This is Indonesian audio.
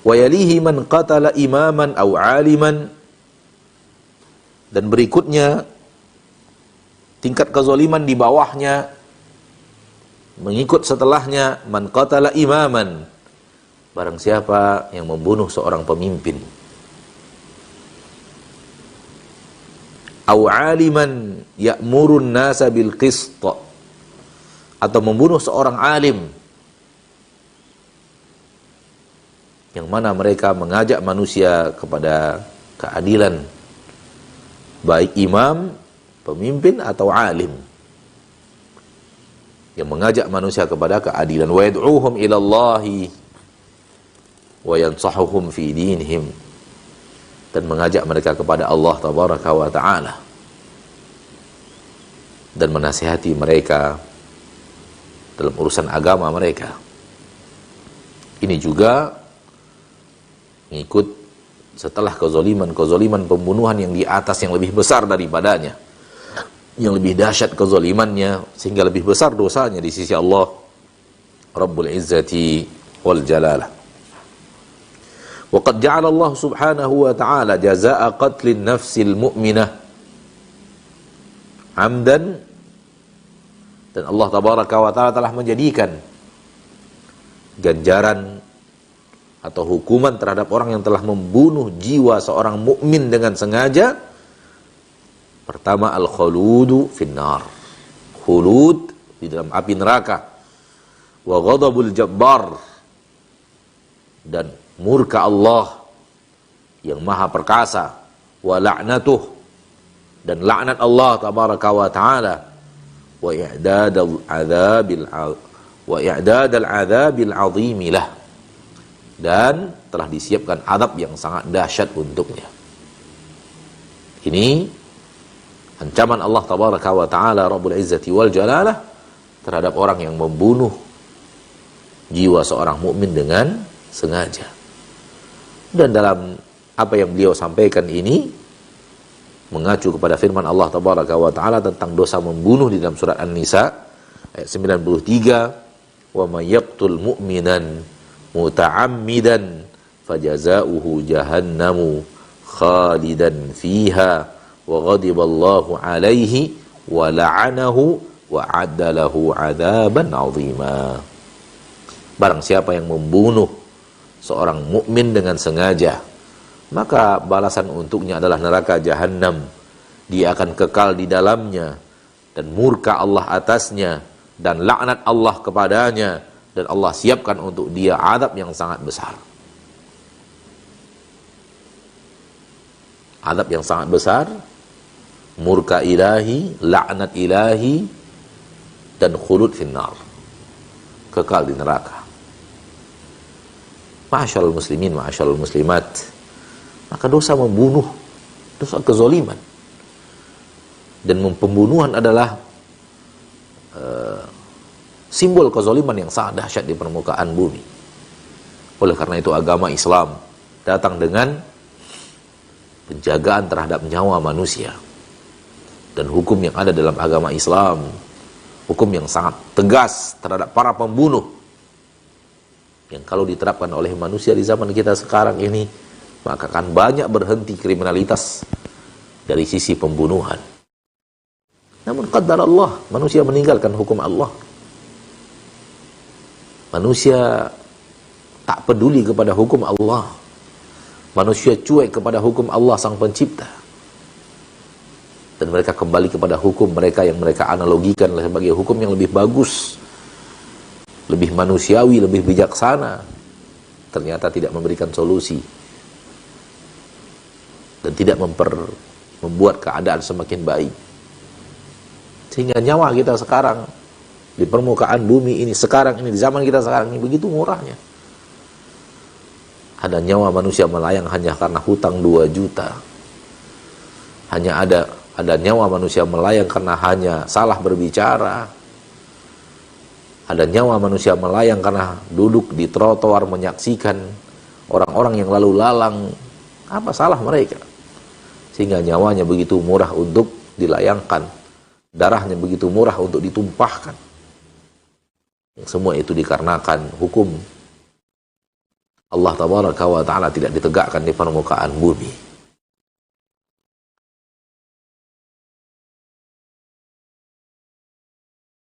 Wa yalihi man qatala imaman aw aliman, dan berikutnya tingkat kezaliman di bawahnya, mengikut setelahnya, man qatala imaman, barang siapa yang membunuh seorang pemimpin, aw aliman ya'murun nasa bil qist, atau membunuh seorang alim yang mana mereka mengajak manusia kepada keadilan, baik imam, pemimpin, atau alim yang mengajak manusia kepada keadilan. Wa yad'uhum ila Allahi wa yansahuhum fi dinihim, dan mengajak mereka kepada Allah tabaraka wa ta'ala dan menasihati mereka dalam urusan agama mereka. Ini juga mengikut setelah kezaliman pembunuhan yang di atas, yang lebih besar daripadanya, yang lebih dahsyat kezalimannya, sehingga lebih besar dosanya di sisi Allah Rabbul Izzati wal Jalalah. Wa qad ja'ala Allah subhanahu wa ta'ala jazaa'a qatlin nafsil mu'minah amdan, dan Allah tabaraka wa ta'ala telah menjadikan ganjaran atau hukuman terhadap orang yang telah membunuh jiwa seorang mukmin dengan sengaja. Pertama, al-khuludu finnar, khulud di dalam api neraka, wa ghadabul jabbar, dan murka Allah yang maha perkasa, wa la'natuh, dan laknat Allah tabaraka wa ta'ala, wa i'dadal adzabil azimilah, dan telah disiapkan adab yang sangat dahsyat untuknya. Ini ancaman Allah tabaraka wa ta'ala Rabbul Izzati wal Jalalah terhadap orang yang membunuh jiwa seorang mukmin dengan sengaja. Dan dalam apa yang beliau sampaikan ini mengacu kepada firman Allah tabaraka wa ta'ala tentang dosa membunuh di dalam surat An-Nisa ayat 93, wa may yaqtul mu'minan muta'ammidan fajazauhu jahannamu khalidan fiha wa ghadiballahu alaihi wa la'anahu wa addalahu adzaban 'azima. Barang siapa yang membunuh seorang mukmin dengan sengaja, maka balasan untuknya adalah neraka jahanam. Dia akan kekal di dalamnya, dan murka Allah atasnya, dan laknat Allah kepadanya, dan Allah siapkan untuk dia azab yang sangat besar. Azab yang sangat besar, murka ilahi, laknat ilahi, dan khulud finnar, kekal di neraka. Ma'asyarul muslimin, ma'asyarul muslimat, maka dosa membunuh, dosa kezaliman, dan pembunuhan adalah simbol kezaliman yang sangat dahsyat di permukaan bumi. Oleh karena itu agama Islam datang dengan penjagaan terhadap nyawa manusia, dan hukum yang ada dalam agama Islam, hukum yang sangat tegas terhadap para pembunuh, yang kalau diterapkan oleh manusia di zaman kita sekarang ini, maka akan banyak berhenti kriminalitas dari sisi pembunuhan. Namun qaddar Allah, manusia meninggalkan hukum Allah. Manusia tak peduli kepada hukum Allah. Manusia cuek kepada hukum Allah sang pencipta, dan mereka kembali kepada hukum mereka yang mereka analogikan sebagai hukum yang lebih bagus, lebih manusiawi, lebih bijaksana. Ternyata tidak memberikan solusi dan tidak membuat keadaan semakin baik. Sehingga nyawa kita sekarang di permukaan bumi ini, sekarang ini, di zaman kita sekarang ini, begitu murahnya. Ada nyawa manusia melayang hanya karena hutang 2 juta. Hanya ada nyawa manusia melayang karena hanya salah berbicara. Ada nyawa manusia melayang karena duduk di trotoar menyaksikan orang-orang yang lalu lalang. Apa salah mereka? Sehingga nyawanya begitu murah untuk dilayangkan, darahnya begitu murah untuk ditumpahkan. Yang semua itu dikarenakan hukum Allah tabaraka wa ta'ala tidak ditegakkan di permukaan bumi.